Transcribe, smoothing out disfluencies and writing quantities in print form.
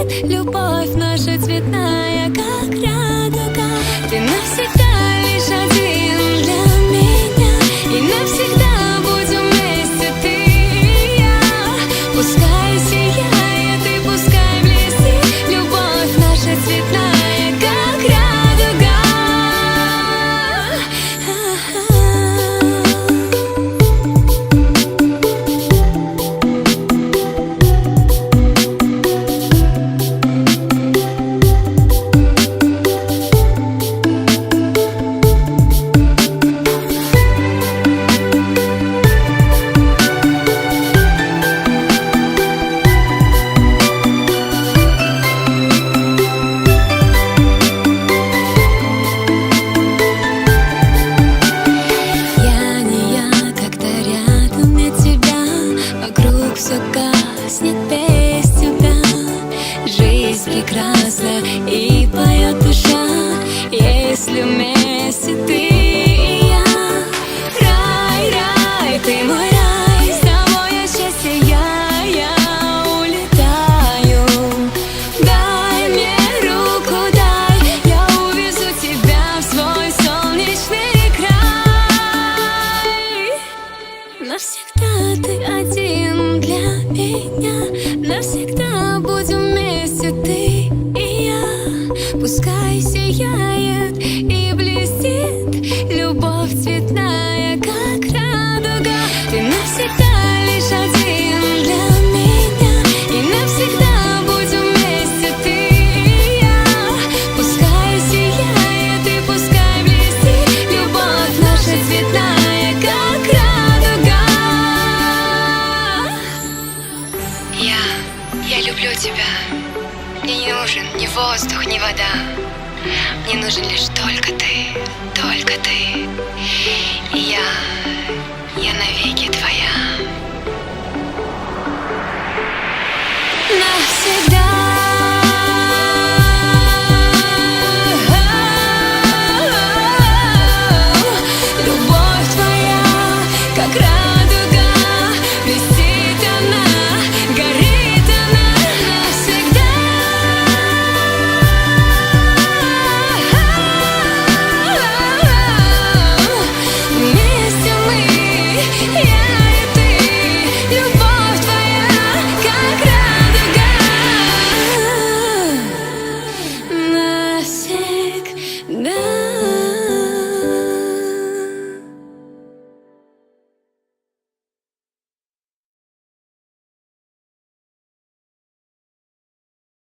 блестит. Любовь наша цветная, как радуга. Ты навсегда лишь один для меня, и навсегда будем вместе ты и я. Пускай сияет и пускай блестит. Любовь наша цветная, как радуга. Все гаснет без тебя. Жизнь прекрасна и поет душа, если вместе ты и я. Рай, рай, ты мой рай, с тобой я счастье, я улетаю. Дай мне руку, дай, я увезу тебя в свой солнечный край. Навсегда ты один для меня, навсегда будем вместе ты и я. Пускай сияет и блестит. Любовь цветная, как радуга. Ты навсегда лишь один для меня, и навсегда будем вместе ты и я. Пускай сияет и пускай блестит. Любовь наша цветная, как радуга. Я люблю тебя. Мне не нужен ни воздух, ни вода. Мне нужен лишь только ты, только ты. И я навеки твоя.